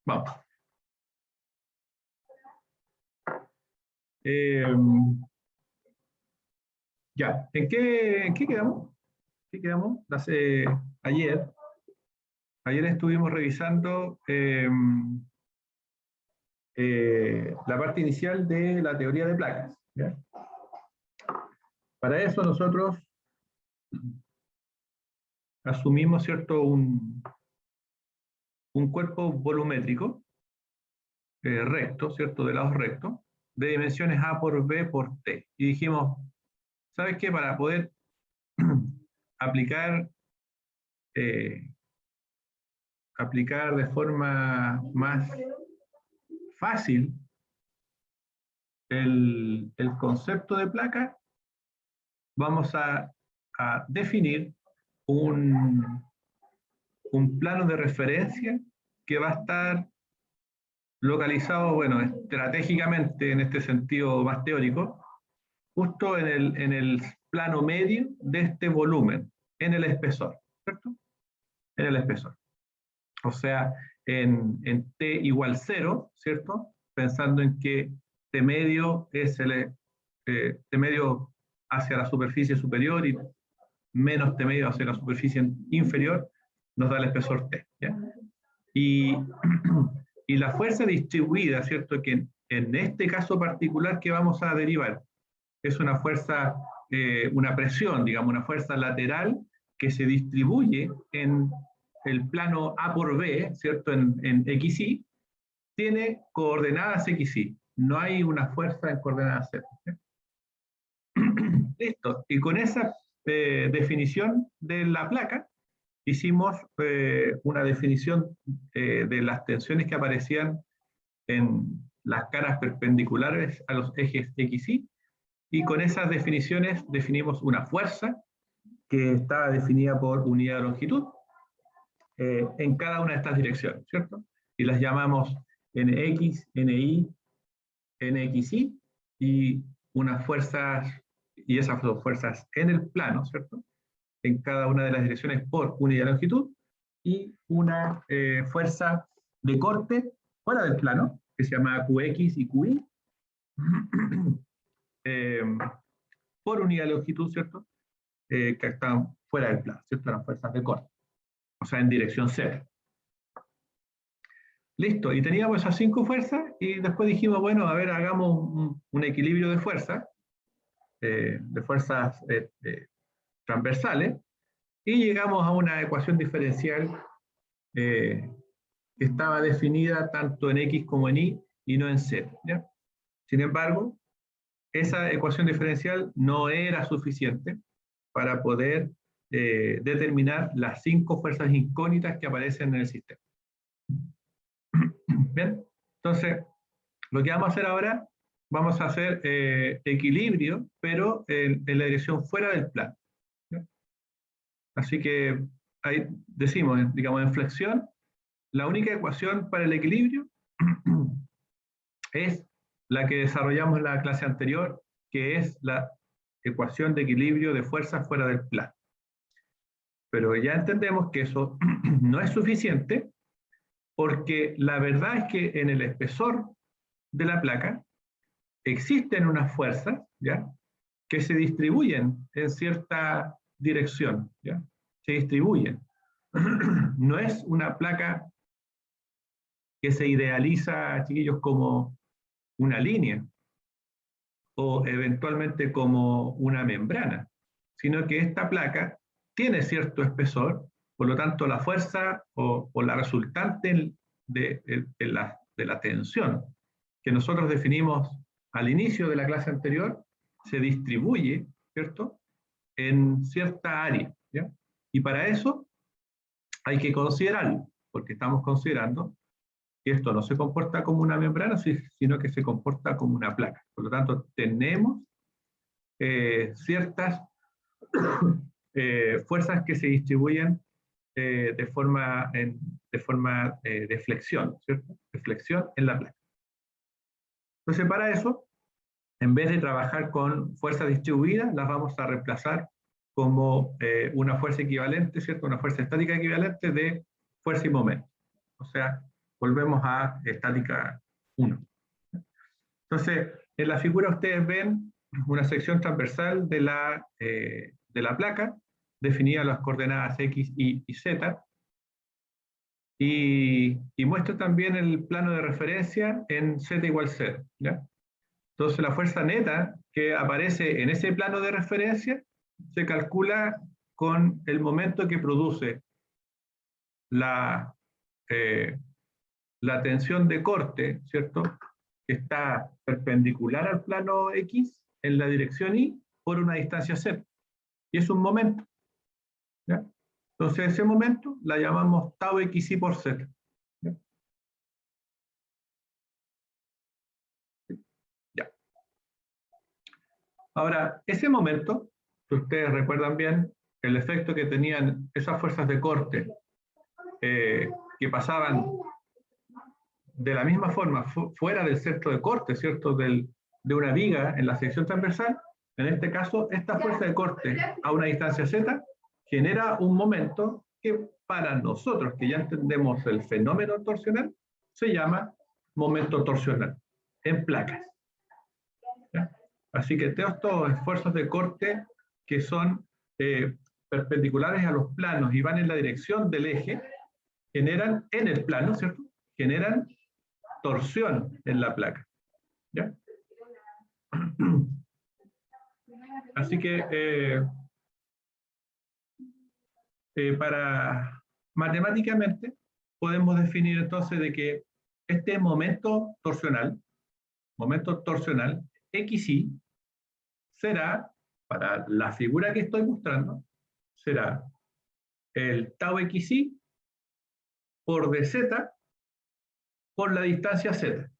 Vamos. Ya, ¿en qué quedamos? ¿Qué quedamos? Ayer estuvimos revisando la parte inicial de la teoría de placas, ¿ya? Para eso nosotros asumimos, ¿cierto?, un cuerpo volumétrico recto, ¿cierto?, de lados rectos, de dimensiones A por B por T. Y dijimos, ¿sabes qué? Para poder aplicar de forma más fácil el concepto de placa, vamos a definir un plano de referencia que va a estar localizado, bueno, estratégicamente en este sentido más teórico, justo en el plano medio de este volumen, en el espesor, ¿cierto? En el espesor. O sea, en T igual 0, ¿cierto? Pensando en que T medio es T medio hacia la superficie superior y menos T medio hacia la superficie inferior, nos da el espesor T, ¿ya? Y la fuerza distribuida, ¿cierto? Que en este caso particular que vamos a derivar, es una fuerza, una presión, digamos, una fuerza lateral que se distribuye en el plano A por B, ¿cierto? En XY, tiene coordenadas XY. No hay una fuerza en coordenadas Z. Listo. Y con esa definición de la placa, hicimos una definición de las tensiones que aparecían en las caras perpendiculares a los ejes XY, y con esas definiciones definimos una fuerza que está definida por unidad de longitud en cada una de estas direcciones, ¿cierto? Y las llamamos NX, NY, NXY, y unas fuerzas, y esas son fuerzas en el plano, ¿cierto? En cada una de las direcciones por unidad de longitud, y una fuerza de corte fuera del plano, que se llama QX y QY, por unidad de longitud, ¿cierto? Que están fuera del plano, ¿cierto? Las fuerzas de corte, o sea, en dirección Z. Listo, y teníamos esas 5 fuerzas, y después dijimos, bueno, a ver, hagamos un equilibrio de fuerzas transversales, y llegamos a una ecuación diferencial que estaba definida tanto en X como en Y no en Z, ¿ya? Sin embargo, esa ecuación diferencial no era suficiente para poder determinar las 5 fuerzas incógnitas que aparecen en el sistema. Bien, entonces, lo que vamos a hacer ahora, vamos a hacer equilibrio, pero en la dirección fuera del plano, ¿ya? Así que ahí decimos, digamos, en flexión, la única ecuación para el equilibrio es la que desarrollamos en la clase anterior, que es la ecuación de equilibrio de fuerzas fuera del plano. Pero ya entendemos que eso no es suficiente, porque la verdad es que en el espesor de la placa existen unas fuerzas, ¿ya?, que se distribuyen en cierta dirección, ¿ya? Se distribuyen. No es una placa que se idealiza, chiquillos, como una línea o eventualmente como una membrana, sino que esta placa tiene cierto espesor, por lo tanto la fuerza o la resultante de la tensión que nosotros definimos al inicio de la clase anterior se distribuye, ¿cierto?, en cierta área, ¿ya? Y para eso hay que considerarlo, porque estamos considerando que esto no se comporta como una membrana, sino que se comporta como una placa. Por lo tanto, tenemos ciertas fuerzas que se distribuyen de forma de flexión, ¿cierto? De flexión en la placa. Entonces, para eso, en vez de trabajar con fuerzas distribuidas, las vamos a reemplazar como una fuerza equivalente, ¿cierto? Una fuerza estática equivalente de fuerza y momento. O sea, volvemos a estática 1. Entonces, en la figura ustedes ven una sección transversal de la placa, definida las coordenadas X, Y Z, y muestra también el plano de referencia en Z igual 0. ¿Ya? Entonces, la fuerza neta que aparece en ese plano de referencia se calcula con el momento que produce la tensión de corte, ¿cierto?, que está perpendicular al plano X en la dirección Y por una distancia Z. Y es un momento. ¿Ya? Entonces, ese momento la llamamos tau XY por Z. ¿Ya? Ya. Ahora, ese momento, si ustedes recuerdan bien, el efecto que tenían esas fuerzas de corte que pasaban de la misma forma fuera del centro de corte, ¿cierto?, de una viga en la sección transversal, en este caso, esta fuerza de corte a una distancia Z genera un momento que para nosotros, que ya entendemos el fenómeno torsional, se llama momento torsional en placas. ¿Ya? Así que todos estos esfuerzos de corte que son perpendiculares a los planos y van en la dirección del eje, generan en el plano, ¿cierto?, generan torsión en la placa. ¿Ya? Así que para matemáticamente podemos definir entonces de que este momento torsional XY, será, para la figura que estoy mostrando, será el tau XY por dz por la distancia Z,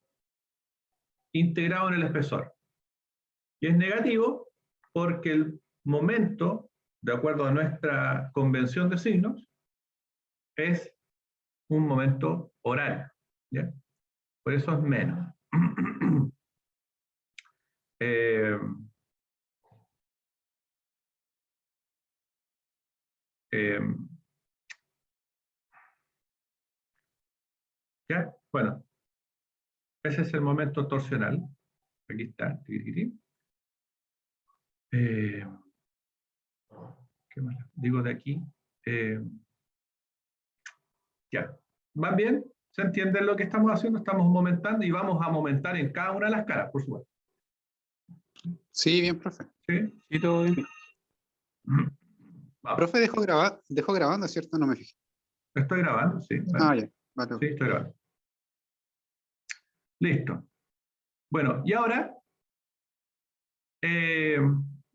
integrado en el espesor. Y es negativo porque el momento, de acuerdo a nuestra convención de signos, es un momento horario. ¿Ya? Por eso es menos. ¿Ya? Bueno, ese es el momento torsional. Aquí está. ¿Qué más digo de aquí? Ya. ¿Van bien? ¿Se entiende lo que estamos haciendo? Estamos momentando y vamos a momentar en cada una de las caras, por supuesto. Sí, bien, profe. ¿Sí? Sí, todo bien. Profe, dejó grabando, ¿cierto? No me fijé. Estoy grabando, sí. Ah, ya. Vale. Sí, estoy grabando. Listo. Bueno, y ahora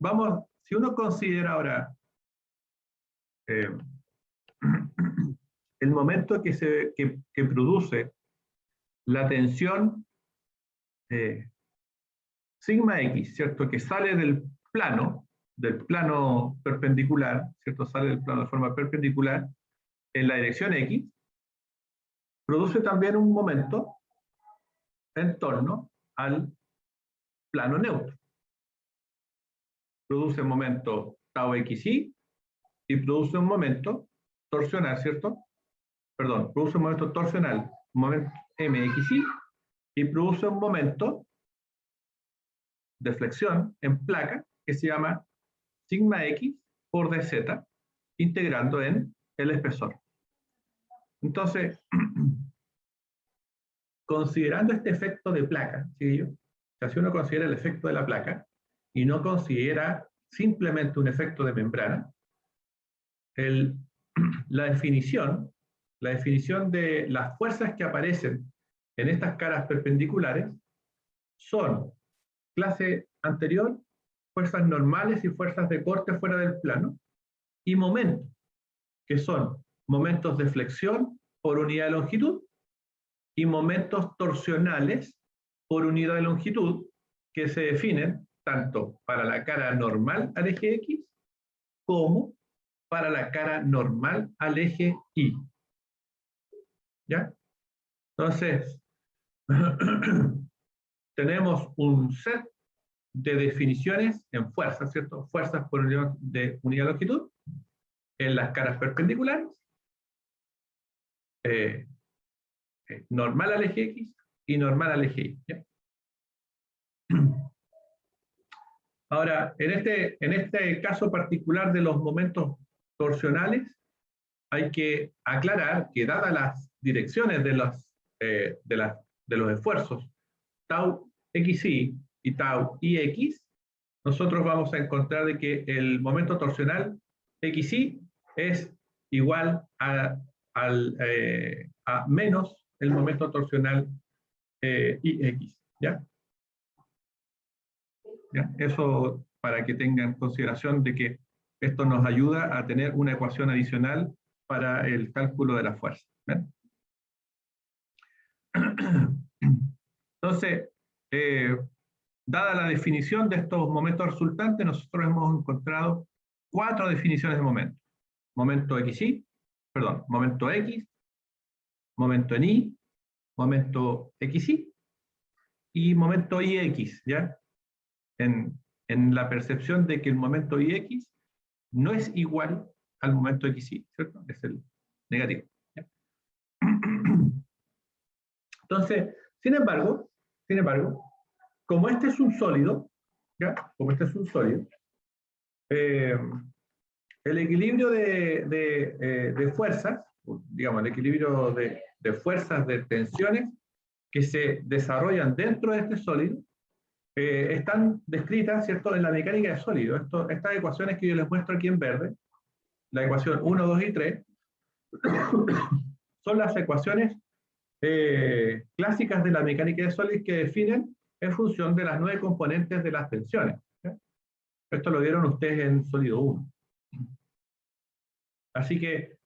vamos, si uno considera ahora el momento que produce la tensión sigma X, ¿cierto?, que sale del plano perpendicular, ¿cierto?, sale del plano de forma perpendicular en la dirección X, produce también un momento en torno al plano neutro. Produce un momento tau XY y produce un momento torsional, ¿cierto? Perdón, produce un momento torsional, un momento MXY, y produce un momento de flexión en placa que se llama sigma X por dz, integrando en el espesor. Entonces, considerando este efecto de placa, ¿sí? O sea, si uno considera el efecto de la placa y no considera simplemente un efecto de membrana, la definición de las fuerzas que aparecen en estas caras perpendiculares son clase anterior, fuerzas normales y fuerzas de corte fuera del plano, y momentos, que son momentos de flexión por unidad de longitud y momentos torsionales por unidad de longitud, que se definen tanto para la cara normal al eje X como para la cara normal al eje Y. ¿Ya? Entonces, tenemos un set de definiciones en fuerzas, ¿cierto? Fuerzas por unidad de longitud en las caras perpendiculares, normal al eje X y normal al eje Y. ¿Ya? Ahora, en este caso particular de los momentos torsionales, hay que aclarar que dadas las direcciones de los esfuerzos tau xy y tau ix, nosotros vamos a encontrar de que el momento torsional xy es igual a menos el momento torsional ix. ¿Ya? ¿Ya? Eso para que tengan consideración de que esto nos ayuda a tener una ecuación adicional para el cálculo de la fuerza. ¿Ven? Entonces, dada la definición de estos momentos resultantes, nosotros hemos encontrado 4 definiciones de momento. Momento xy, perdón, momento x, momento en y, momento xy y momento ix, ¿ya? En la percepción de que el momento ix no es igual al momento xy, ¿cierto? Es el negativo. ¿Ya? Entonces, sin embargo, como este es un sólido, ¿ya? Como este es un sólido, el equilibrio de fuerzas, digamos, el equilibrio de fuerzas, de tensiones que se desarrollan dentro de este sólido, están descritas, ¿cierto?, en la mecánica de sólidos. Estas ecuaciones que yo les muestro aquí en verde, la ecuación 1, 2 y 3, son las ecuaciones clásicas de la mecánica de sólidos que definen en función de las 9 componentes de las tensiones. ¿Sí? Esto lo vieron ustedes en sólido 1. Así que,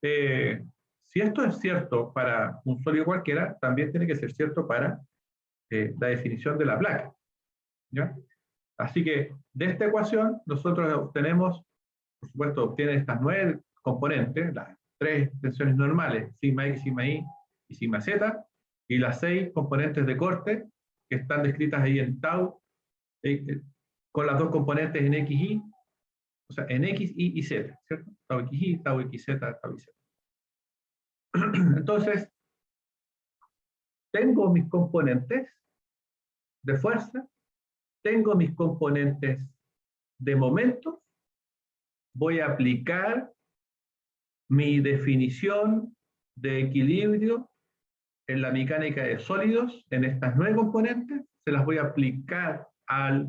si esto es cierto para un sólido cualquiera, también tiene que ser cierto para la definición de la placa. ¿Ya? Así que, de esta ecuación, nosotros obtenemos, por supuesto, obtienen estas 9 componentes, las 3 tensiones normales, sigma x, sigma y sigma z, y las 6 componentes de corte, que están descritas ahí en tau, con las 2 componentes en x, y, o sea, en x, y z, ¿cierto? Tau x, y, tau x, z, tau y z. Entonces, tengo mis componentes de fuerza, tengo mis componentes de momentos, voy a aplicar mi definición de equilibrio en la mecánica de sólidos, en estas 9 componentes, se las voy a aplicar a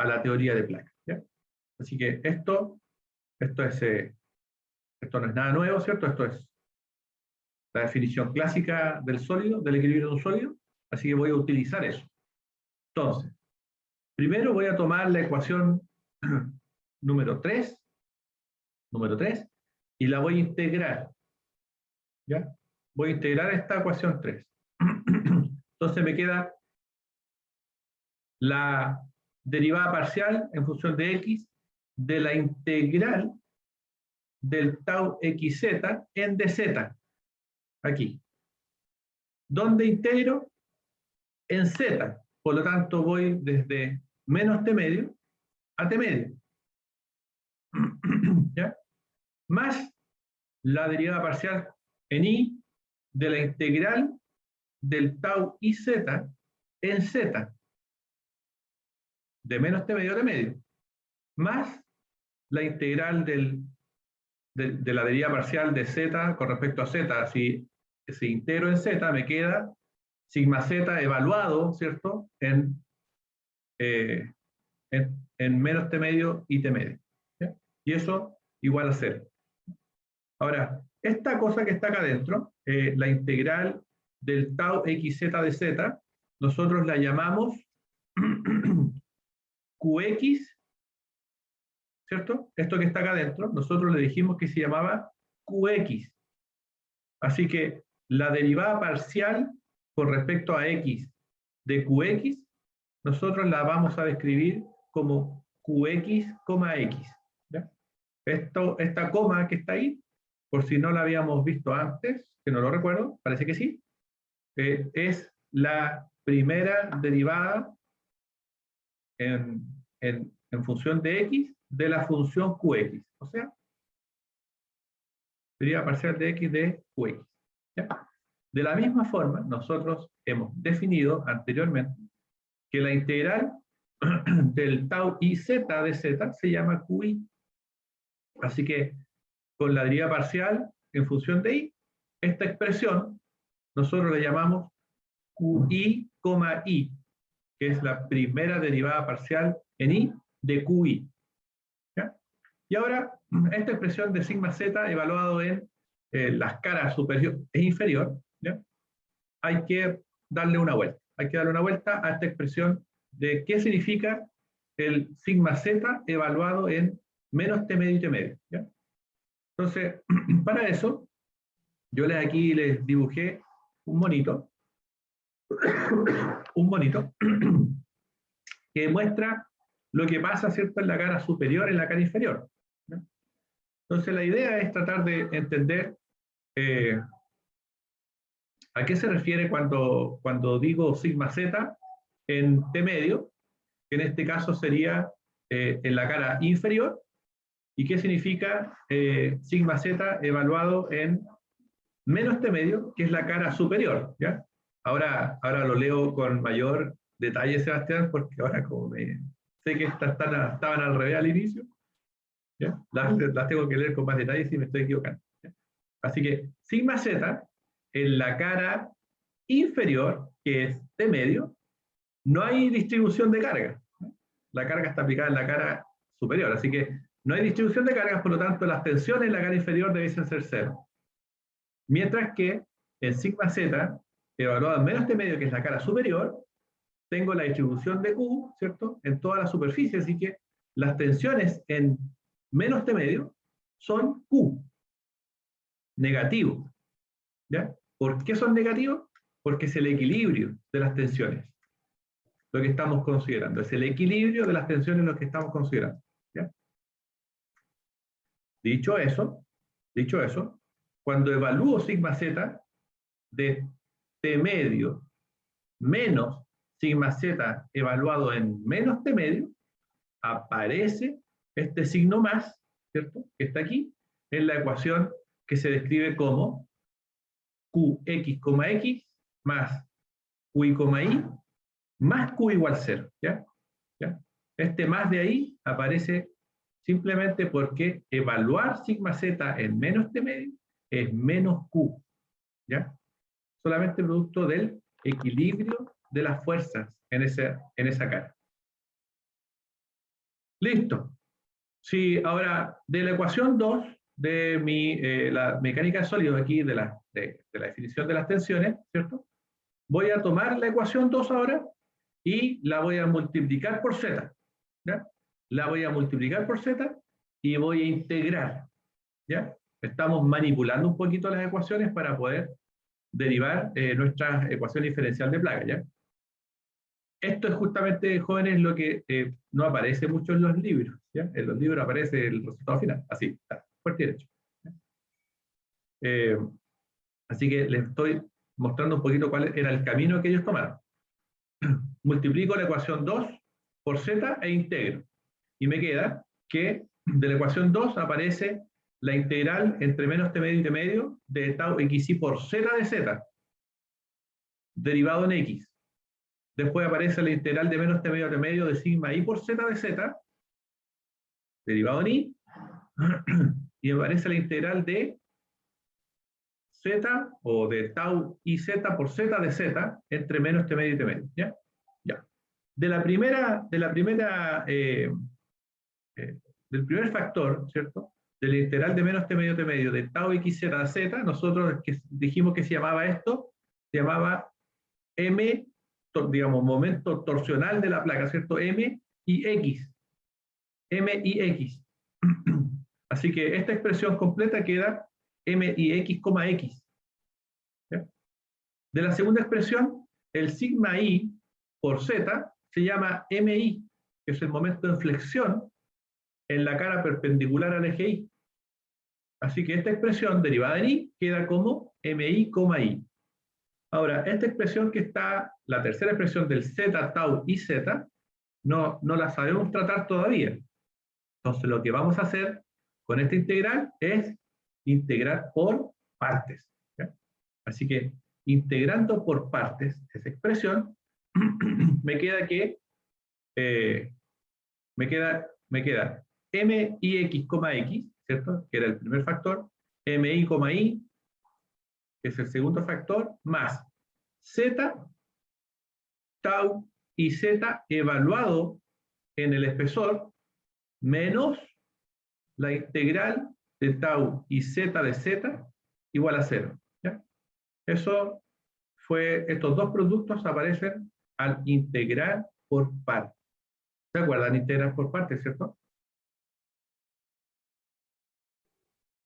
la teoría de placas. ¿Ya? Así que esto no es nada nuevo, ¿cierto? Esto es la definición clásica del sólido, del equilibrio de un sólido, así que voy a utilizar eso. Entonces, primero voy a tomar la ecuación número 3, y la voy a integrar. ¿Ya? Voy a integrar esta ecuación 3. Entonces me queda la derivada parcial en función de x de la integral del tau xz en dz. Aquí. ¿Dónde integro? En z. Por lo tanto, voy desde menos t medio a t medio. ¿Ya? Más la derivada parcial en y de la integral del tau iz en z. De menos t medio a t medio. Más la integral de la derivada parcial de z con respecto a z. Si integro en z, me queda sigma z evaluado, ¿cierto?, en menos t medio y t medio. ¿Sí? Y eso igual a 0. Ahora, esta cosa que está acá adentro, la integral del tau xz de z, nosotros la llamamos qx, ¿cierto? Esto que está acá adentro, nosotros le dijimos que se llamaba qx. Así que la derivada parcial con respecto a x de qx, nosotros la vamos a describir como qx, x. ¿Ya? Esta coma que está ahí, por si no la habíamos visto antes, que no lo recuerdo, parece que sí, es la primera derivada en función de x de la función qx. O sea, Deriva parcial de x de qx. ¿Ya? De la misma forma, nosotros hemos definido anteriormente que la integral del tau i z de z se llama qi. Así que con la deriva parcial en función de i, esta expresión nosotros la llamamos qi, i, que es la primera derivada parcial en i de qi. ¿Ya? Y ahora, esta expresión de sigma z evaluado en las caras superior e inferior, ¿ya? Hay que darle una vuelta. Hay que darle una vuelta a esta expresión de qué significa el sigma z evaluado en menos t medio y t medio. ¿Ya? Entonces, para eso, yo aquí les dibujé un monito, que muestra lo que pasa, ¿cierto?, en la cara superior y en la cara inferior. ¿Ya? Entonces, la idea es tratar de entender a qué se refiere cuando digo sigma z en t medio, que en este caso sería en la cara inferior, y qué significa sigma z evaluado en menos t medio, que es la cara superior. ¿Ya? Ahora lo leo con mayor detalle, Sebastián, porque ahora como sé que estas estaban al revés al inicio, ¿ya? Las tengo que leer con más detalle si me estoy equivocando. ¿Ya? Así que sigma z en la cara inferior, que es t medio, no hay distribución de carga. La carga está aplicada en la cara superior, así que no hay distribución de cargas, por lo tanto las tensiones en la cara inferior debiesen ser cero. Mientras que en sigma z, evaluado en menos t medio, que es la cara superior, tengo la distribución de Q, ¿cierto?, en toda la superficie, así que las tensiones en menos t medio son Q, negativos. ¿Ya? ¿Por qué son negativos? Porque es el equilibrio de las tensiones lo que estamos considerando. Es el equilibrio de las tensiones lo que estamos considerando. ¿Ya? Dicho eso, cuando evalúo sigma z de t medio menos sigma z evaluado en menos t medio, aparece este signo más, ¿cierto?, que está aquí, en la ecuación que se describe como qx, más qi, i más q igual 0. ¿Ya? ¿Ya? Este más de ahí aparece simplemente porque evaluar sigma z en menos t medio es menos q. ¿Ya? Solamente producto del equilibrio de las fuerzas en esa cara. Listo. Si ahora, de la ecuación 2 de la mecánica de sólidos, aquí de la definición de las tensiones, ¿cierto?, voy a tomar la ecuación 2 ahora y la voy a multiplicar por z. ¿Ya? La voy a multiplicar por z y voy a integrar. ¿Ya? Estamos manipulando un poquito las ecuaciones para poder derivar nuestra ecuación diferencial de plaga. ¿Ya? Esto es justamente, jóvenes, lo que no aparece mucho en los libros. ¿Ya? En los libros aparece el resultado final, así, fuerte y derecho. Así que les estoy mostrando un poquito cuál era el camino que ellos tomaron. Multiplico la ecuación 2 por z e integro. Y me queda que de la ecuación 2 aparece la integral entre menos t medio y t medio de tau xi por z de z, derivado en x. Después aparece la integral de menos t medio a t medio de sigma i por z de z, derivado en i. Y aparece la integral de z, o de tau i z por z de z, entre menos t medio y t medio. ¿Ya? Ya. Del primer factor, ¿cierto?, de la integral de menos t medio de tau xz a z, nosotros dijimos que se llamaba esto, se llamaba m, digamos, momento torsional de la placa, ¿cierto?, m y x. M y x. Así que esta expresión completa queda m y x, x. ¿Ya? De la segunda expresión, el sigma i por z se llama mi, que es el momento de inflexión en la cara perpendicular al eje y. Así que esta expresión derivada en i queda como mi, i. Ahora, esta expresión que está, la tercera expresión del z, tau y z, no la sabemos tratar todavía. Entonces lo que vamos a hacer con esta integral es integrar por partes. ¿Ya? Así que integrando por partes esa expresión, me queda que me queda mi x, x, ¿cierto? Que era el primer factor, mi, i, que es el segundo factor, más z, tau y z evaluado en el espesor, menos la integral de tau y z de z igual a 0. ¿Ya? Eso fue, estos dos productos aparecen al integrar por partes. ¿Se acuerdan? Integrar por partes, ¿cierto?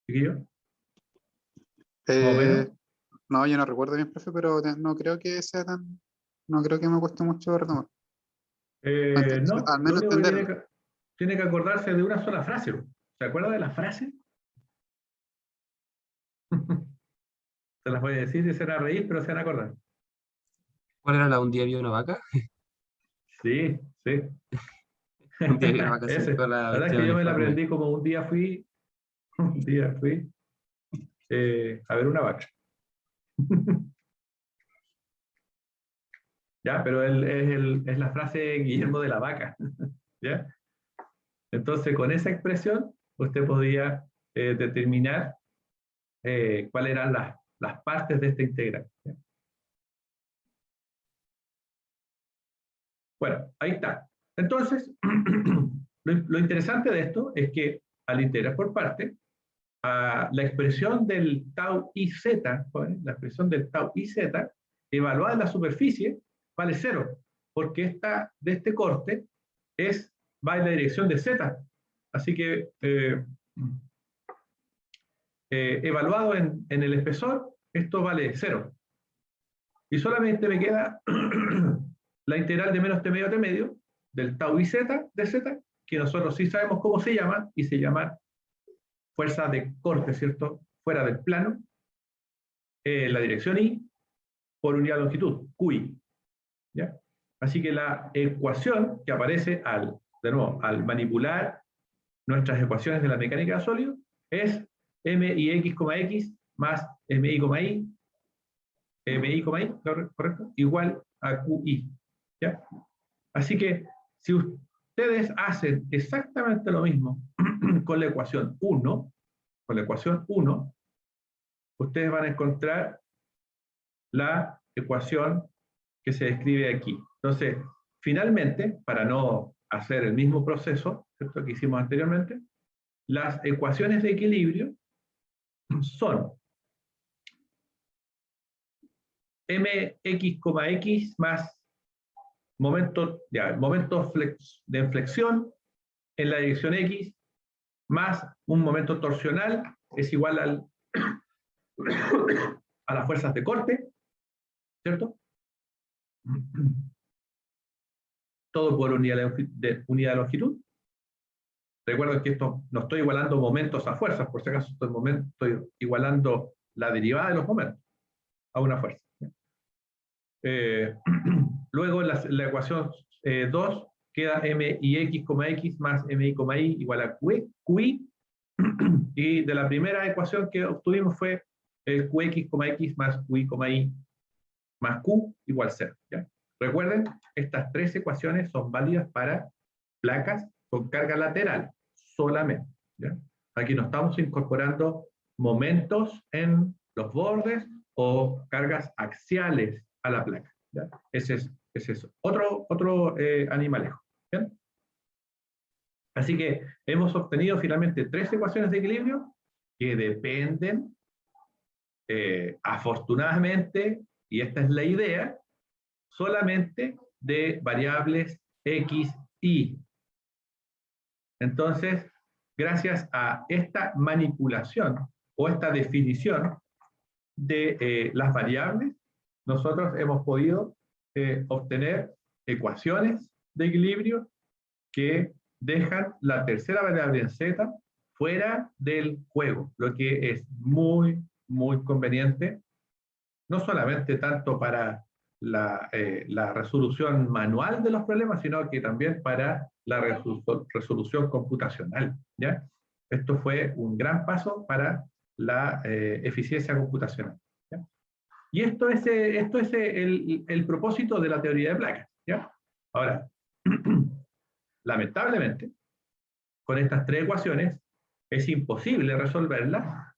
¿Chiquillo? ¿Más o menos? No, yo no recuerdo bien, profe, pero no creo que sea tan... No creo que me cueste mucho retomar. No, Al lo menos único que entenderlo. tiene que acordarse de una sola frase. ¿Se acuerda de la frase? Se las voy a decir y se van a reír, pero se van a acordar. ¿Cuál era la un día había una vaca? Sí, sí. Un día había una vaca Ese. con La la verdad es bestia que del yo me la informe. aprendí como un día fui a ver una vaca. Ya, pero es la frase Guillermo de la Vaca. ¿Ya? Entonces, con esa expresión, usted podía determinar cuáles eran las partes de esta integral. ¿Ya? Bueno, ahí está. Entonces, lo interesante de esto es que al integrar por parte, la expresión del tau i z, la expresión del tau i z, evaluada en la superficie, vale 0, porque esta de este corte va en la dirección de z. Así que evaluado en el espesor, esto vale 0. Y solamente me queda la integral de menos t medio t medio del tau i z de z, que nosotros sí sabemos cómo se llama, y se llama fuerza de corte, ¿cierto? Fuera del plano, la dirección i por unidad de longitud, qi. ¿Ya? Así que la ecuación que aparece de nuevo, al manipular nuestras ecuaciones de la mecánica de sólidos es mix, más mi, ¿correcto? Igual a qi. ¿Ya? Así que si ustedes hacen exactamente lo mismo con la ecuación 1, ustedes van a encontrar la ecuación que se describe aquí. Entonces, finalmente, para no hacer el mismo proceso, ¿cierto?, que hicimos anteriormente, las ecuaciones de equilibrio son mx, más momento de inflexión en la dirección x, más un momento torsional, es igual a las fuerzas de corte, ¿cierto? Todo por unidad de longitud. Recuerden que esto no estoy igualando momentos a fuerzas, por si acaso estoy igualando la derivada de los momentos a una fuerza. Luego la ecuación 2 queda mix, más mi, igual a qi, y de la primera ecuación que obtuvimos fue el qx, más qi, más q igual 0. ¿Ya? Recuerden, estas tres ecuaciones son válidas para placas con carga lateral solamente. ¿Ya? Aquí no estamos incorporando momentos en los bordes o cargas axiales a la placa. ¿Ya? Ese es otro animalejo. ¿Bien? Así que hemos obtenido finalmente tres ecuaciones de equilibrio que dependen, afortunadamente, y esta es la idea, solamente de variables x, y. Entonces, gracias a esta manipulación o esta definición de las variables, nosotros hemos podido obtener ecuaciones de equilibrio que dejan la tercera variable en z fuera del juego, lo que es muy, muy conveniente, no solamente tanto para la resolución manual de los problemas, sino que también para la resolución computacional. ¿Ya? Esto fue un gran paso para la eficiencia computacional, ¿ya? Y esto es el propósito de la teoría de placas, ¿ya? Ahora, lamentablemente, con estas tres ecuaciones es imposible resolverlas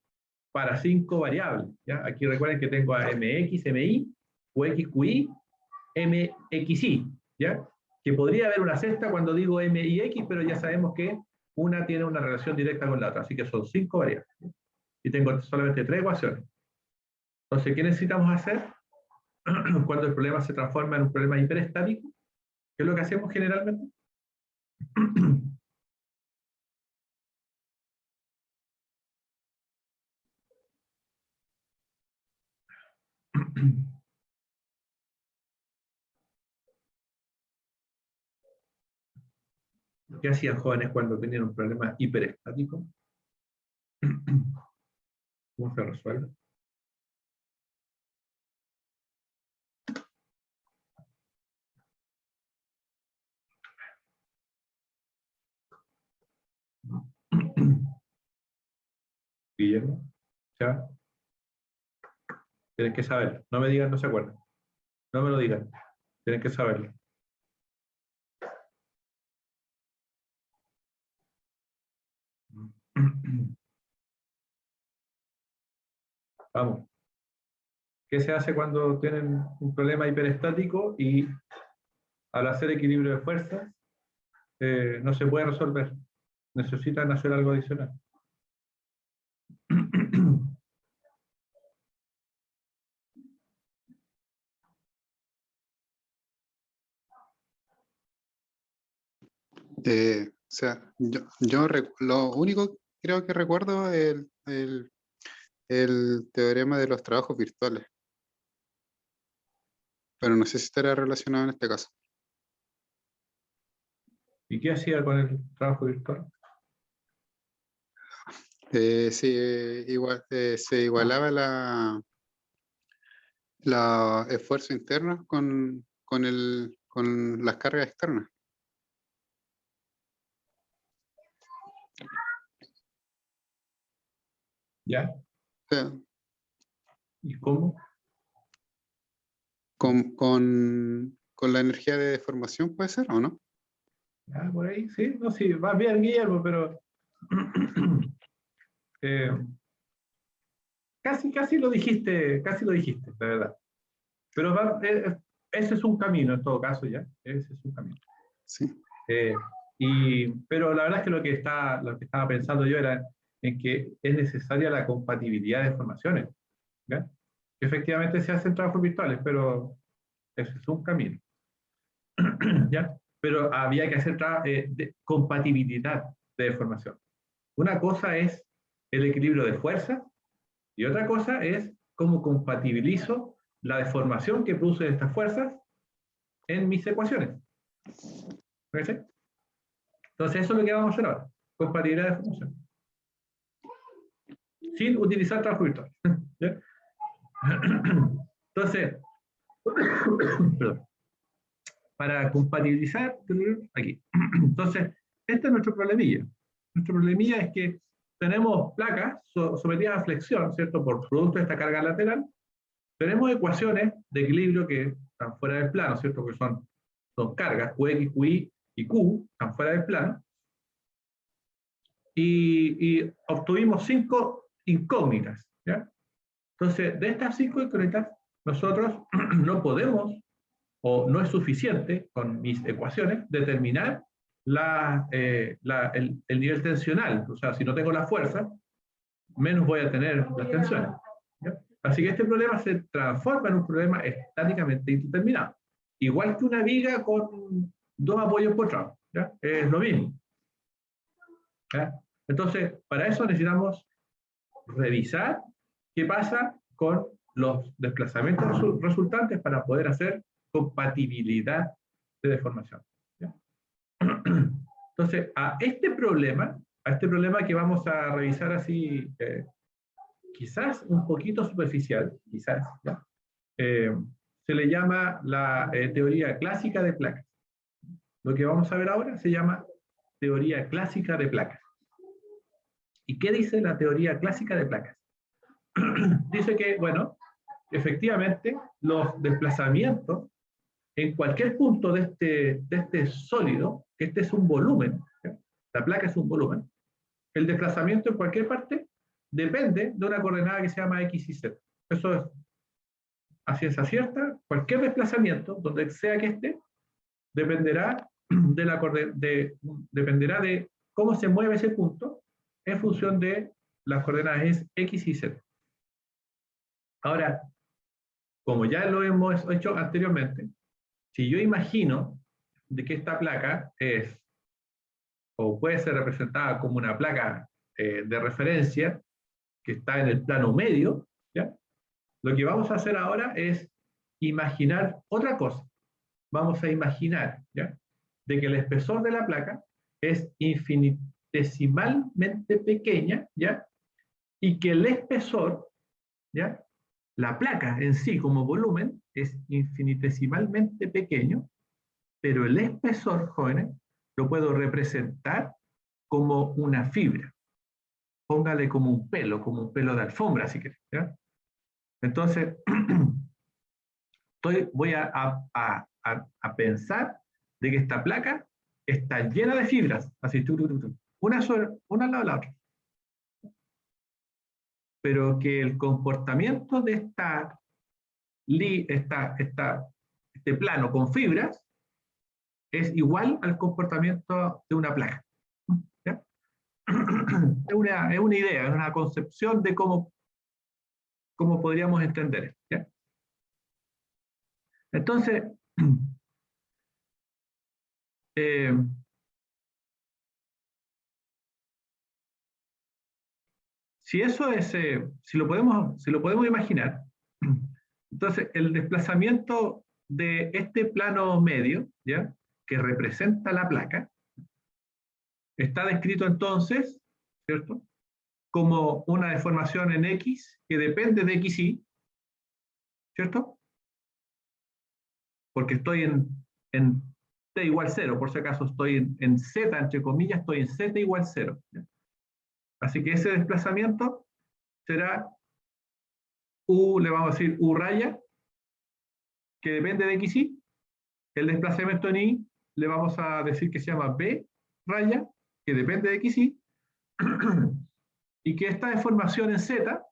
para 5 variables, ¿ya? Aquí recuerden que tengo a mx, mi, qxqi, mxi, ¿ya? Que podría haber una sexta cuando digo m y x, pero ya sabemos que una tiene una relación directa con la otra, así que son 5 variables, ¿ya? Y tengo solamente 3 ecuaciones. Entonces, ¿qué necesitamos hacer cuando el problema se transforma en un problema hiperestático? ¿Qué es lo que hacemos generalmente? ¿Qué hacían jóvenes cuando tenían un problema hiperestático? ¿Cómo se resuelve? Guillermo, ¿ya? Tienen que saberlo. No me digan, no se acuerdan. No me lo digan. Tienen que saberlo. Vamos. ¿Qué se hace cuando tienen un problema hiperestático y al hacer equilibrio de fuerzas no se puede resolver? Necesitan hacer algo adicional. O sea, lo único que creo que recuerdo es el teorema de los trabajos virtuales, pero no sé si estará relacionado en este caso. ¿Y qué hacía con el trabajo virtual? Sí, se igualaba la esfuerzo interno con las cargas externas. ¿Ya? O sea, ¿Y cómo? con la energía de deformación, ¿puede ser o no? Ah, por ahí, sí, no, sí, va bien, Guillermo, pero casi lo dijiste, de verdad. Pero ese es un camino en todo caso, ¿ya? Ese es un camino. Sí. Pero la verdad es que lo que estaba pensando yo era en que es necesaria la compatibilidad de formaciones, ¿ya? Efectivamente se hacen trabajos virtuales, pero ese es un camino, ¿ya? Pero había que hacer compatibilidad de deformación. Una cosa es el equilibrio de fuerzas y otra cosa es cómo compatibilizo la deformación que producen estas fuerzas en mis ecuaciones. ¿Parece? Entonces eso es lo que vamos a hacer ahora. Compatibilidad de deformación. Sin utilizar trabajo virtual. ¿Ya? Entonces, perdón, para compatibilizar, aquí. Entonces, este es nuestro problemilla. Nuestro problemilla es que tenemos placas sometidas a flexión, ¿cierto? Por producto de esta carga lateral. Tenemos ecuaciones de equilibrio que están fuera del plano, ¿cierto? Que son cargas, Qx, Qy y Q, están fuera del plano. Y obtuvimos 5 incógnitas, ¿ya? Entonces, de estas 5 incógnitas, nosotros no podemos, o no es suficiente, con mis ecuaciones, determinar el nivel tensional. O sea, si no tengo la fuerza, menos voy a tener las tensiones, ¿ya? Así que este problema se transforma en un problema estáticamente indeterminado. Igual que una viga con 2 apoyos postrados, ¿ya? Es lo mismo, ¿ya? Entonces, para eso necesitamos revisar qué pasa con los desplazamientos resultantes para poder hacer compatibilidad de deformación, ¿ya? Entonces, a este problema que vamos a revisar así, quizás un poquito superficial, quizás, ¿ya? Se le llama la teoría clásica de placas. Lo que vamos a ver ahora se llama teoría clásica de placas. ¿Y qué dice la teoría clásica de placas? dice que, bueno, efectivamente, los desplazamientos en cualquier punto de este sólido, que este es un volumen, ¿ya? La placa es un volumen, el desplazamiento en cualquier parte depende de una coordenada que se llama X y Z. Eso es a ciencia cierta, cualquier desplazamiento, donde sea que esté, dependerá dependerá de cómo se mueve ese punto en función de las coordenadas X y Z. Ahora, como ya lo hemos hecho anteriormente, si yo imagino de que esta placa es, o puede ser representada como una placa de referencia que está en el plano medio, ¿ya? Lo que vamos a hacer ahora es imaginar otra cosa. Vamos a imaginar, ¿ya?, de que el espesor de la placa es infinitesimalmente pequeña, ¿ya?, y que el espesor, ¿ya?, la placa en sí como volumen es infinitesimalmente pequeño, pero el espesor, jóvenes, lo puedo representar como una fibra. Póngale como un pelo de alfombra, si quieres, ¿ya? Entonces, voy a pensar de que esta placa está llena de fibras, así, una al lado de la otra. Pero que el comportamiento de este plano con fibras es igual al comportamiento de una placa. ¿Ya? Es una idea, es una concepción de cómo podríamos entender. ¿Ya? Entonces, si eso es, si lo podemos imaginar, entonces el desplazamiento de este plano medio, ¿ya?, que representa la placa, está descrito entonces, ¿cierto?, como una deformación en X que depende de XY, ¿cierto? Porque estoy en T igual 0, por si acaso estoy en Z, entre comillas, estoy en Z igual 0. ¿Ya? Así que ese desplazamiento será U, le vamos a decir U raya, que depende de XY. El desplazamiento en Y le vamos a decir que se llama B raya, que depende de XY. Y que esta deformación en Z,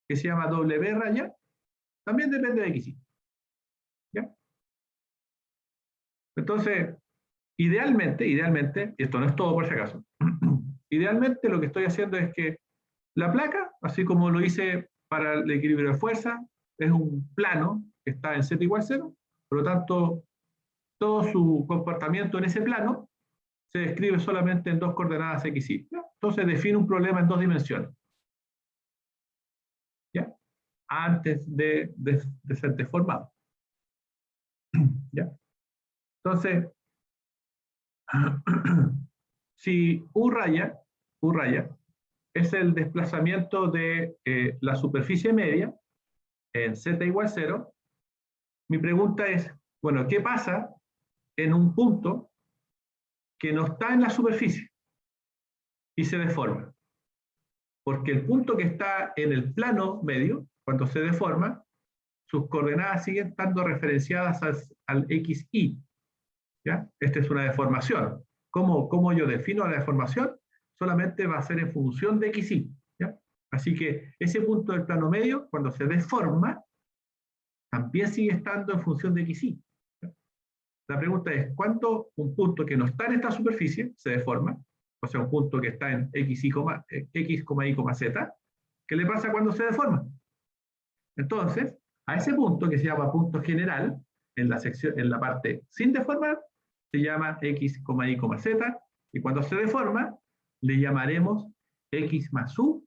que se llama W raya, también depende de XY. ¿Ya? Entonces, idealmente, y esto no es todo por si acaso, idealmente lo que estoy haciendo es que la placa, así como lo hice para el equilibrio de fuerza, es un plano que está en Z igual 0, por lo tanto, todo su comportamiento en ese plano se describe solamente en dos coordenadas X y Y. Entonces define un problema en dos dimensiones. ¿Ya? Antes de ser deformado. ¿Ya? Entonces, si U raya es el desplazamiento de la superficie media en Z igual 0, mi pregunta es, bueno, ¿qué pasa en un punto que no está en la superficie y se deforma? Porque el punto que está en el plano medio, cuando se deforma, sus coordenadas siguen estando referenciadas al XY. ¿Ya? Esta es una deformación. ¿Cómo yo defino la deformación? Solamente va a ser en función de XY. ¿Ya? Así que ese punto del plano medio, cuando se deforma, también sigue estando en función de XY. ¿Ya? La pregunta es, ¿cuándo un punto que no está en esta superficie se deforma? O sea, un punto que está en X, Y, Z, ¿qué le pasa cuando se deforma? Entonces, a ese punto que se llama punto general, en la parte sin deformar, se llama X, Y, Z, y cuando se deforma, le llamaremos X más U,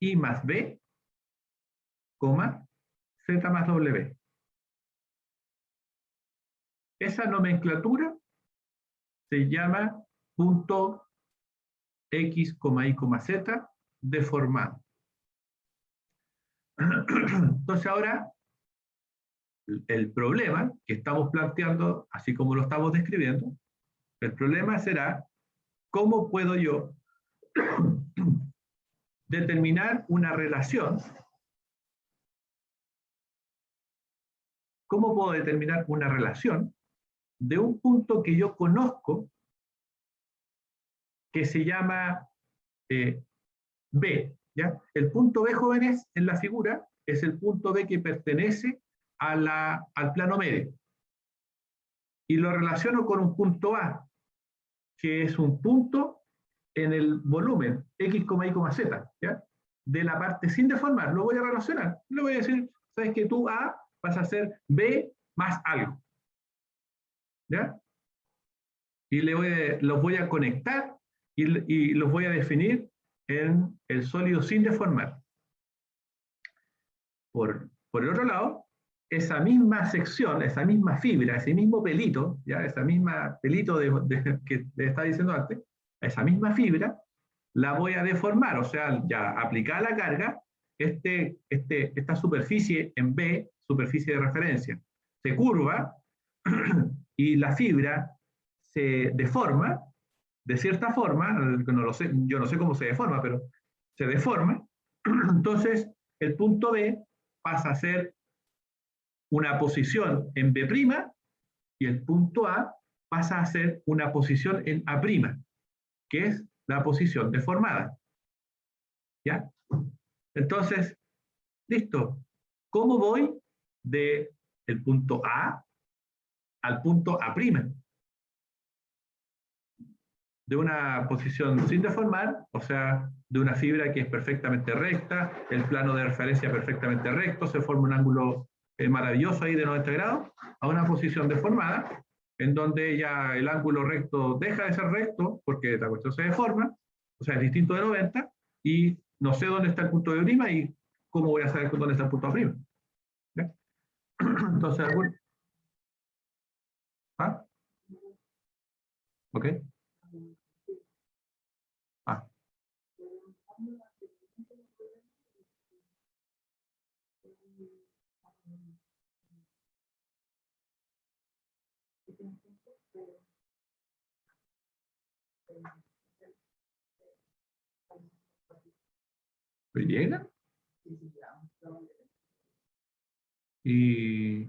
Y más B, Z más W. Esa nomenclatura se llama punto X, Y, Z deformado. Entonces ahora, el problema que estamos planteando, así como lo estamos describiendo, el problema será cómo puedo yo determinar una relación. ¿Cómo puedo determinar una relación de un punto que yo conozco que se llama B? ¿Ya? El punto B, jóvenes, en la figura es el punto B que pertenece al plano medio. Y lo relaciono con un punto A, que es un punto en el volumen X, Y, Z, ¿ya? De la parte sin deformar. Lo voy a relacionar. Le voy a decir, sabes que tú A vas a hacer B más algo. ¿Ya? Y los voy a conectar y los voy a definir en el sólido sin deformar. Por el otro lado, esa misma sección, esa misma fibra, ese mismo pelito, ¿ya? Esa misma pelito que le estaba diciendo antes, esa misma fibra, la voy a deformar, o sea, ya aplicada la carga, esta superficie en B, superficie de referencia, se curva y la fibra se deforma, de cierta forma, no lo sé, yo no sé cómo se deforma, pero se deforma, entonces el punto B pasa a ser una posición en B' y el punto A pasa a ser una posición en A', que es la posición deformada. ¿Ya? Entonces, listo. ¿Cómo voy del punto A al punto A'? De una posición sin deformar, o sea, de una fibra que es perfectamente recta, el plano de referencia perfectamente recto, se forma un ángulo maravilloso ahí de 90 grados, a una posición deformada, en donde ya el ángulo recto deja de ser recto, porque la cuestión se deforma, o sea, es distinto de 90, y no sé dónde está el punto de prima y cómo voy a saber dónde está el punto A'. ¿Ya? Entonces, ¿ah? ¿Ok? Ah. ¿Llega? Y...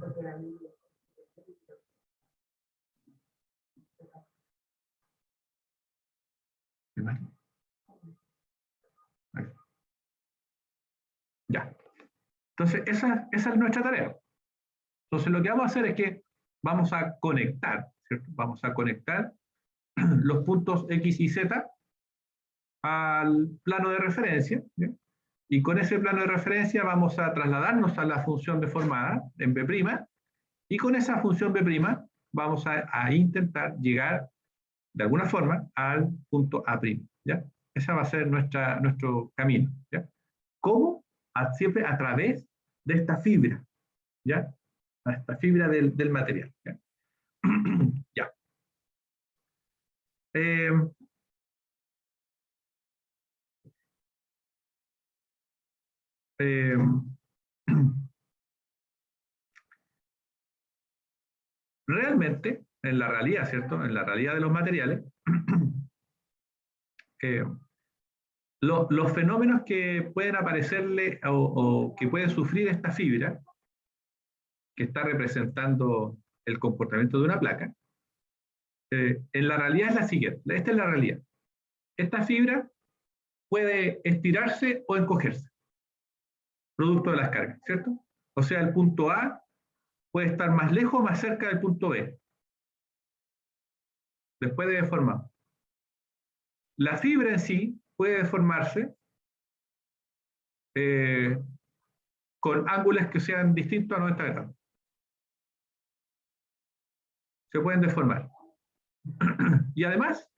Ya. Entonces, esa es nuestra tarea. Entonces, lo que vamos a hacer es que vamos a conectar, ¿cierto? Vamos a conectar los puntos X y Z al plano de referencia, ¿bien? Y con ese plano de referencia vamos a trasladarnos a la función deformada en B', y con esa función B' vamos a intentar llegar de alguna forma al punto A', ¿ya? Ese va a ser nuestro camino, ¿ya? ¿Cómo? Siempre a través de esta fibra, ¿ya? A esta fibra del material, ¿ya? Ya. Realmente, en la realidad, ¿cierto? En la realidad de los materiales, los fenómenos que pueden aparecerle o que puede sufrir esta fibra, que está representando el comportamiento de una placa, en la realidad es la siguiente. Esta es la realidad. Esta fibra puede estirarse o encogerse, producto de las cargas, ¿cierto? O sea, el punto A puede estar más lejos o más cerca del punto B, después de deformar. La fibra en sí puede deformarse con ángulos que sean distintos a 90 grados. Se pueden deformar. Y además,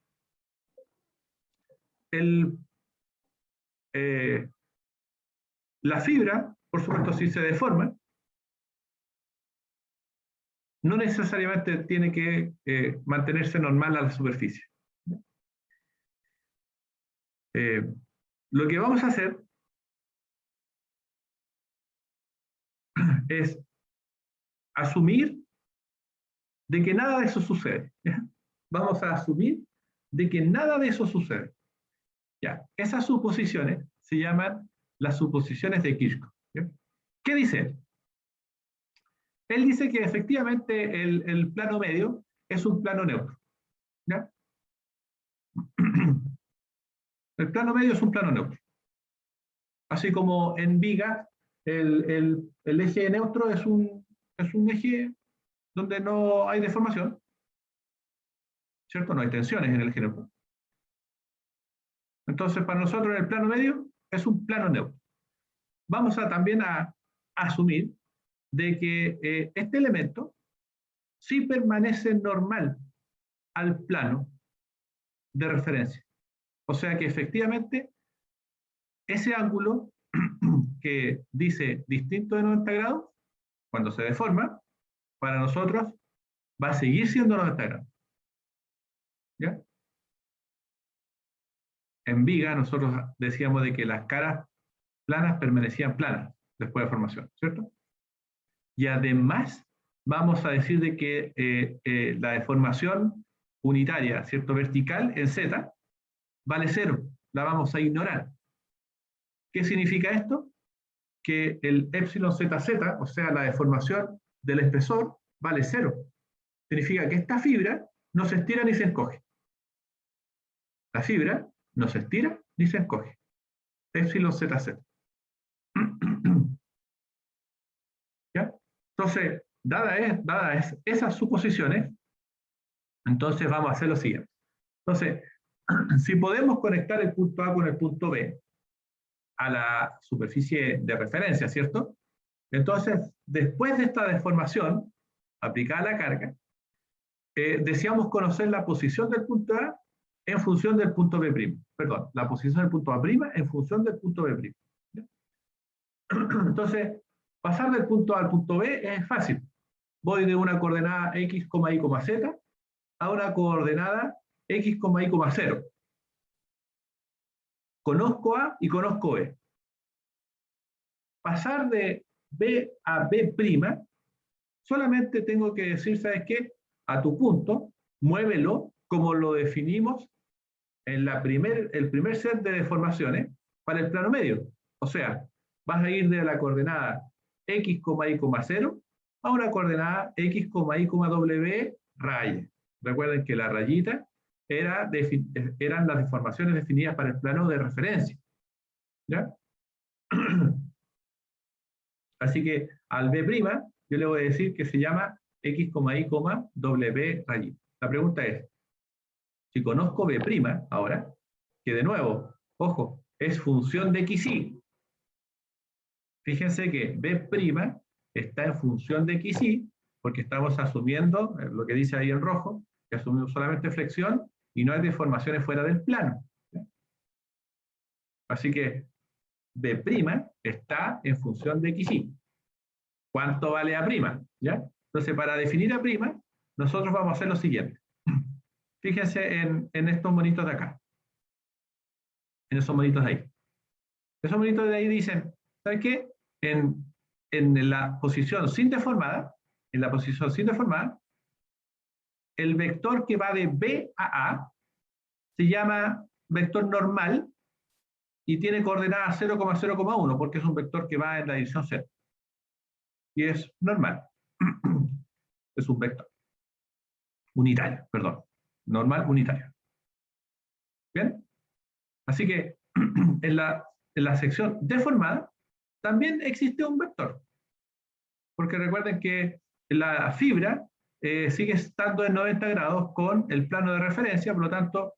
la fibra, por supuesto, si se deforma, no necesariamente tiene que mantenerse normal a la superficie. Lo que vamos a hacer es asumir de que nada de eso sucede. ¿Ya? Vamos a asumir de que nada de eso sucede. ¿Ya? Esas suposiciones se llaman las suposiciones de Kirchhoff. ¿Bien? ¿Qué dice él? Él dice que efectivamente el plano medio es un plano neutro. ¿Ya? El plano medio es un plano neutro. Así como en viga el eje neutro es un eje donde no hay deformación, ¿cierto? No hay tensiones en el eje neutro. Entonces, para nosotros el plano medio es un plano neutro. Vamos también a asumir de que este elemento sí permanece normal al plano de referencia. O sea que efectivamente ese ángulo que dice distinto de 90 grados, cuando se deforma, para nosotros va a seguir siendo 90 grados. ¿Ya? En viga nosotros decíamos de que las caras planas permanecían planas después de formación, ¿cierto? Y además vamos a decir de que la deformación unitaria, ¿cierto? Vertical en Z, vale 0, la vamos a ignorar. ¿Qué significa esto? Que el epsilon ZZ, o sea, la deformación del espesor, vale 0. Significa que esta fibra no se estira ni se encoge. La fibra no se estira ni se encoge. Epsilon ZZ. ¿Ya? Entonces, dadas esas suposiciones, entonces vamos a hacer lo siguiente. Entonces, si podemos conectar el punto A con el punto B a la superficie de referencia, ¿cierto? Entonces, después de esta deformación aplicada a la carga, deseamos conocer la posición del punto A en función del punto B'. Perdón, la posición del punto A' en función del punto B'. Entonces, pasar del punto A al punto B es fácil. Voy de una coordenada x, y, z a una coordenada x, y, 0. Conozco A y conozco B. Pasar de B a B', solamente tengo que decir, ¿sabes qué? A tu punto, muévelo como lo definimos en el primer set de deformaciones para el plano medio. O sea, vas a ir de la coordenada x, y, 0 a una coordenada x, y, w raya. Recuerden que la rayita eran las deformaciones definidas para el plano de referencia. ¿Ya? Así que al B', yo le voy a decir que se llama x, y, w rayita. La pregunta es, si conozco B' ahora, que de nuevo, ojo, es función de xy. Fíjense que B' está en función de xy, porque estamos asumiendo, lo que dice ahí en rojo, que asumimos solamente flexión y no hay deformaciones fuera del plano. ¿Sí? Así que B' está en función de xy. ¿Cuánto vale A'? ¿Ya? Entonces, para definir A', nosotros vamos a hacer lo siguiente. Fíjense en estos monitos de acá. En esos monitos de ahí. Esos monitos de ahí dicen, ¿sabes qué? En la posición sin deformada, el vector que va de B a A se llama vector normal y tiene coordenada 0,0,1 porque es un vector que va en la dirección 0. Y es normal. Es un vector unitario, perdón. Normal unitario. ¿Bien? Así que en la sección deformada también existe un vector. Porque recuerden que la fibra sigue estando en 90 grados con el plano de referencia, por lo tanto,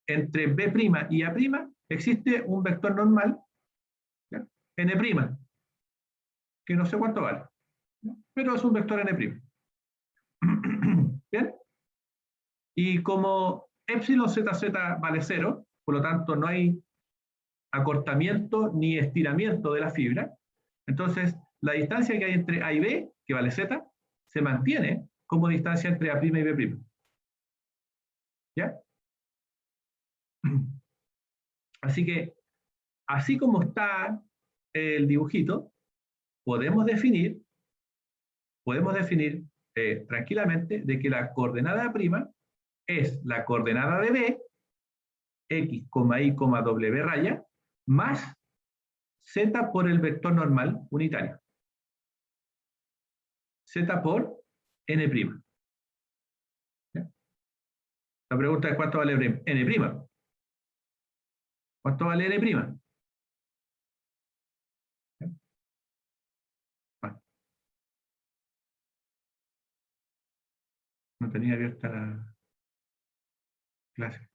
entre B' y A' existe un vector normal, ¿ya? N', que no sé cuánto vale, ¿ya? Pero es un vector N'. ¿Bien? Y como epsilon ZZ vale 0, por lo tanto no hay acortamiento ni estiramiento de la fibra, entonces la distancia que hay entre A y B, que vale Z, se mantiene como distancia entre A' y B'. ¿Ya? Así que, así como está el dibujito, podemos definir tranquilamente de que la coordenada A' es la coordenada de B, x, y, w raya, más z por el vector normal unitario. Z por n'. ¿Ya? La pregunta es ¿cuánto vale n'? ¿Cuánto vale n'? ¿Ya? Bueno, no tenía abierta la clase.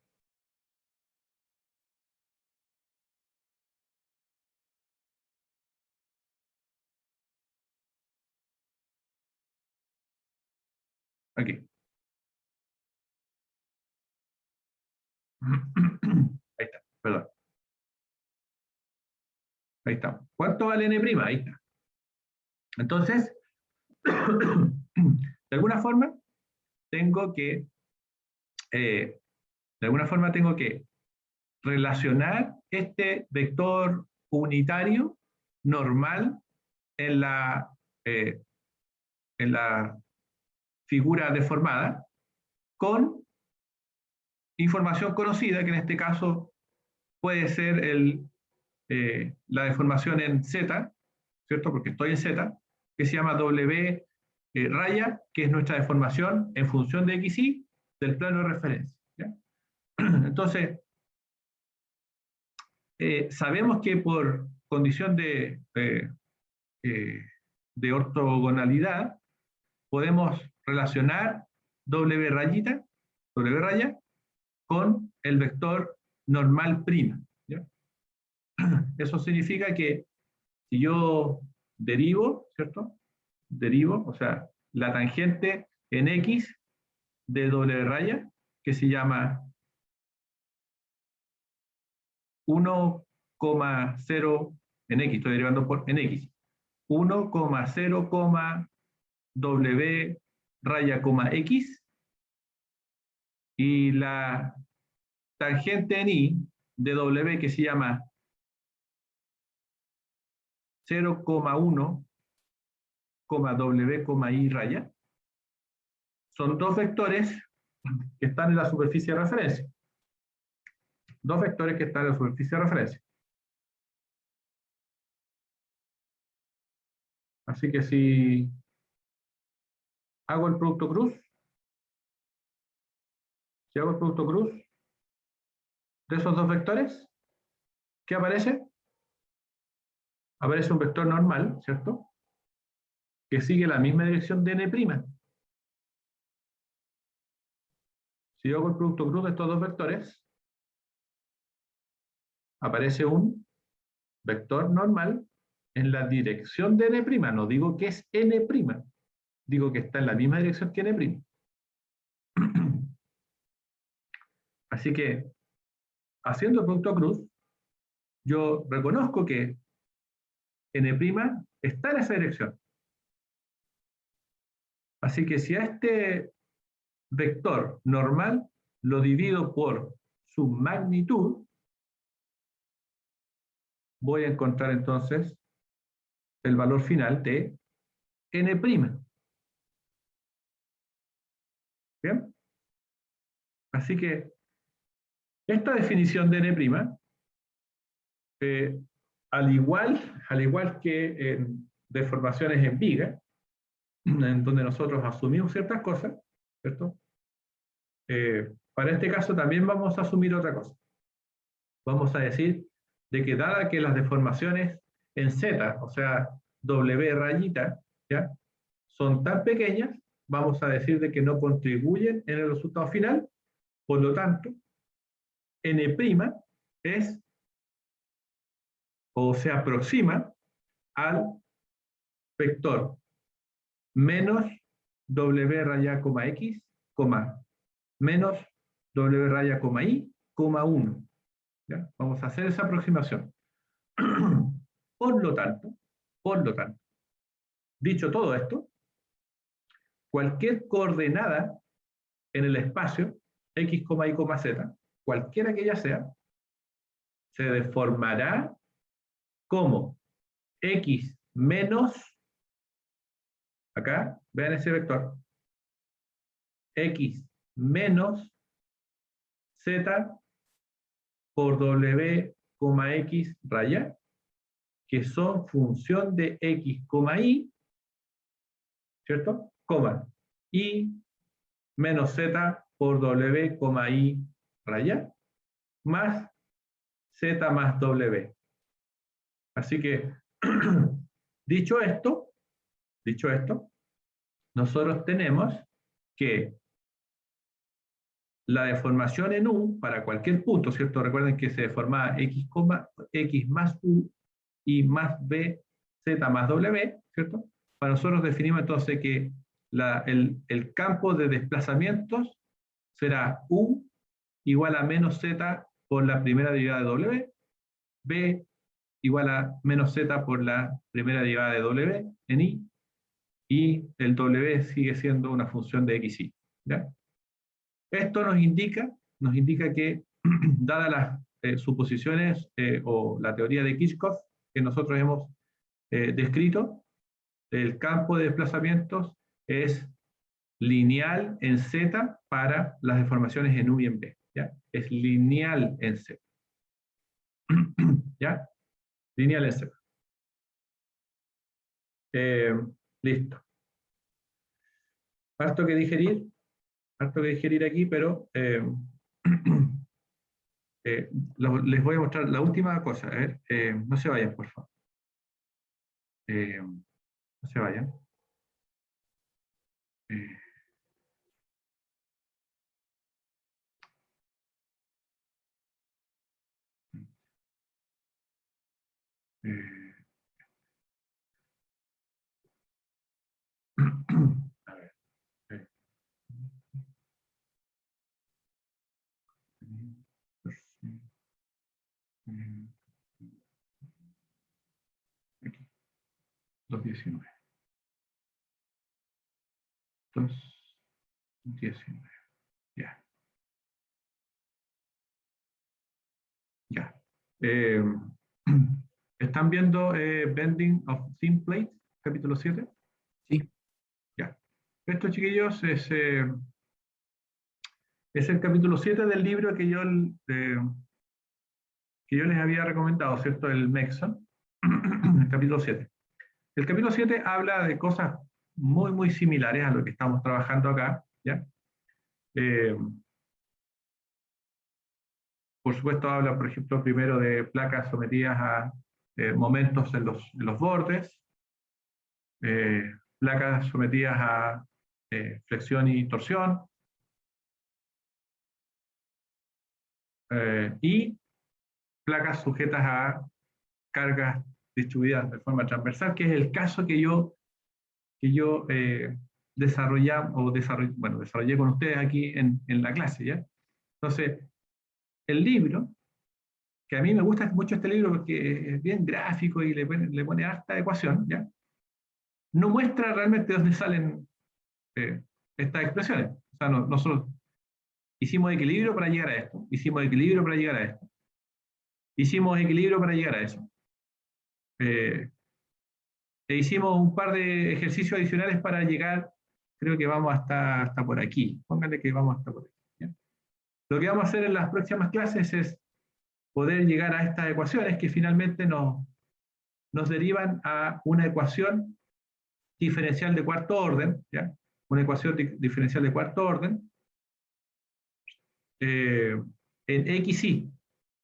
Aquí. Ahí está, perdón. Ahí está. ¿Cuánto vale n'? Ahí está. Entonces, de alguna forma, tengo que relacionar este vector unitario normal en la figura deformada con información conocida, que en este caso puede ser la deformación en Z, ¿cierto? Porque estoy en Z, que se llama W raya, que es nuestra deformación en función de XY del plano de referencia. ¿Ya? Entonces, sabemos que por condición de ortogonalidad podemos relacionar W raya, con el vector normal prima. ¿Ya? Eso significa que si yo derivo, ¿cierto? Derivo, o sea, la tangente en X de W raya, que se llama 1,0 en X, estoy derivando en X, 1,0, W raya, X, y la tangente en Y de W que se llama 0,1, W, Y raya, son dos vectores que están en la superficie de referencia. Dos vectores que están en la superficie de referencia. Así que si hago el producto cruz, de esos dos vectores, ¿qué aparece? Aparece un vector normal, ¿cierto? Que sigue la misma dirección de n'. Si yo hago el producto cruz de estos dos vectores, aparece un vector normal en la dirección de n'. No digo que es n', digo que está en la misma dirección que n'. Así que, haciendo el producto cruz, yo reconozco que n' está en esa dirección. Así que si a este vector normal lo divido por su magnitud, voy a encontrar entonces el valor final de n'. ¿Bien? Así que esta definición de n', al igual que en deformaciones en viga, en donde nosotros asumimos ciertas cosas, ¿cierto? Para este caso también vamos a asumir otra cosa. Vamos a decir de que dada que las deformaciones en Z, o sea, W rayita, ¿ya? Son tan pequeñas, vamos a decir de que no contribuyen en el resultado final, por lo tanto, n' es o se aproxima al vector menos W raya, X, menos W raya, Y, 1. ¿Ya? Vamos a hacer esa aproximación. Por lo tanto, dicho todo esto, cualquier coordenada en el espacio X, Y, Z, cualquiera que ella sea, se deformará como X menos, acá, vean ese vector, X menos Z por W, x, raya, que son función de x, y, ¿cierto? Coma, y menos z por w, y, raya, más z más w. Así que, dicho esto, nosotros tenemos que la deformación en U para cualquier punto, ¿cierto? Recuerden que se deformaba x más U y más B, Z más W, ¿cierto? Para nosotros definimos entonces que el campo de desplazamientos será U igual a menos Z por la primera derivada de W, B igual a menos Z por la primera derivada de W en I, y el W sigue siendo una función de x, y. ¿Ya? Esto nos indica que, dadas las suposiciones o la teoría de Kirchhoff que nosotros hemos descrito, el campo de desplazamientos es lineal en Z para las deformaciones en U y en B. ¿Ya? Es lineal en Z. ¿Ya? Lineal en Z. Listo. Harto que digerir aquí, pero les voy a mostrar la última cosa. A ver, no se vayan, por favor. No se vayan. A ver. Aquí. 2.19. 2.19. Ya. Ya. ¿Están viendo Bending of Thin Plates, capítulo 7? Sí. Ya. Esto, chiquillos, es el capítulo 7 del libro que yo les había recomendado, ¿cierto? El Mexon, el capítulo 7. El capítulo 7 habla de cosas muy, muy similares a lo que estamos trabajando acá, ¿ya? Por supuesto habla, por ejemplo, primero de placas sometidas a momentos en los bordes, placas sometidas a flexión y torsión, y placas sujetas a cargas distribuidas de forma transversal, que es el caso que yo desarrollé con ustedes aquí en la clase, ¿ya? Entonces, el libro, que a mí me gusta mucho este libro porque es bien gráfico y le pone harta ecuación, ¿ya? No muestra realmente dónde salen estas expresiones. O sea, nosotros hicimos equilibrio para llegar a esto, hicimos equilibrio para llegar a esto, hicimos equilibrio para llegar a eso. E hicimos un par de ejercicios adicionales para llegar, creo que vamos hasta por aquí. Pónganle que vamos hasta por aquí, ¿ya? Lo que vamos a hacer en las próximas clases es poder llegar a estas ecuaciones que finalmente nos derivan a una ecuación diferencial de cuarto orden, ¿ya? Una ecuación diferencial de cuarto orden en x, y.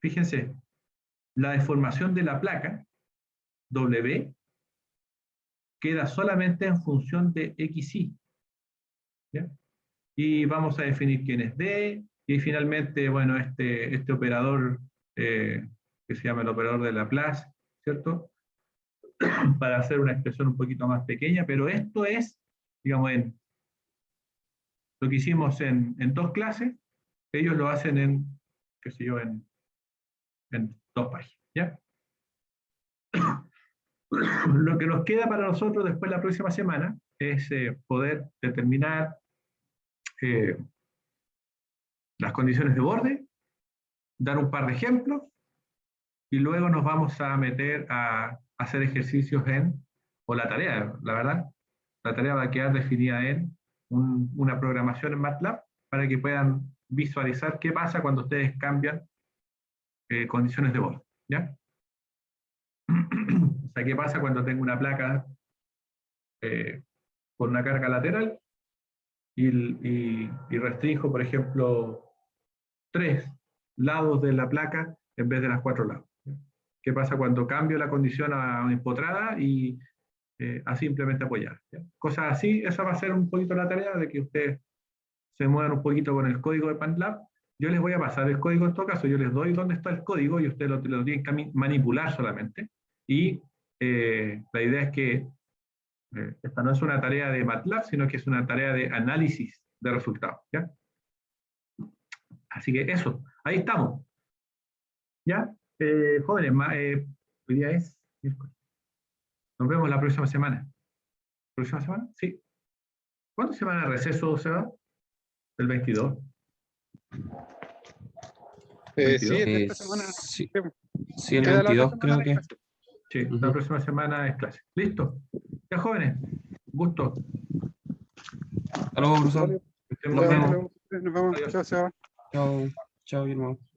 Fíjense, la deformación de la placa W queda solamente en función de x, y. ¿Ya? Y vamos a definir quién es D, y finalmente, bueno, este operador que se llama el operador de Laplace, ¿cierto? Para hacer una expresión un poquito más pequeña, pero esto es, digamos, lo que hicimos en 2 clases, ellos lo hacen en, qué sé yo, en 2 páginas, ¿ya? Lo que nos queda para nosotros después la próxima semana es poder determinar las condiciones de borde, dar un par de ejemplos, y luego nos vamos a meter a hacer ejercicios o la tarea, la verdad, la tarea va a quedar definida en una programación en MATLAB para que puedan visualizar qué pasa cuando ustedes cambian condiciones de borde. ¿Ya? O sea, ¿qué pasa cuando tengo una placa con una carga lateral y restringo, por ejemplo, 3 lados de la placa en vez de las 4 lados? ¿Ya? ¿Qué pasa cuando cambio la condición a una empotrada y a simplemente apoyar? ¿Ya? Cosas así, esa va a ser un poquito la tarea de que ustedes se muevan un poquito con el código de PanLab. Yo les voy a pasar el código en todo caso, yo les doy dónde está el código y ustedes lo tienen que manipular solamente. Y la idea es que esta no es una tarea de MATLAB, sino que es una tarea de análisis de resultados. ¿Ya? Así que eso, ahí estamos. ¿Ya? Jóvenes, hoy día es miércoles. Nos vemos la próxima semana. ¿Próxima semana? Sí. ¿Cuántas semanas de receso se va? El 22. Sí, esta semana. Sí, Sí, sí, el queda la otra 22 creo semana de que. clase. Sí, la próxima semana es clase. ¿Listo? Ya, jóvenes. Gusto. Hasta luego, profesor. Vale, Que estén Nos muy bien. vemos. nos vemos. Adiós. Chao, chao. Chao, chao, Guillermo.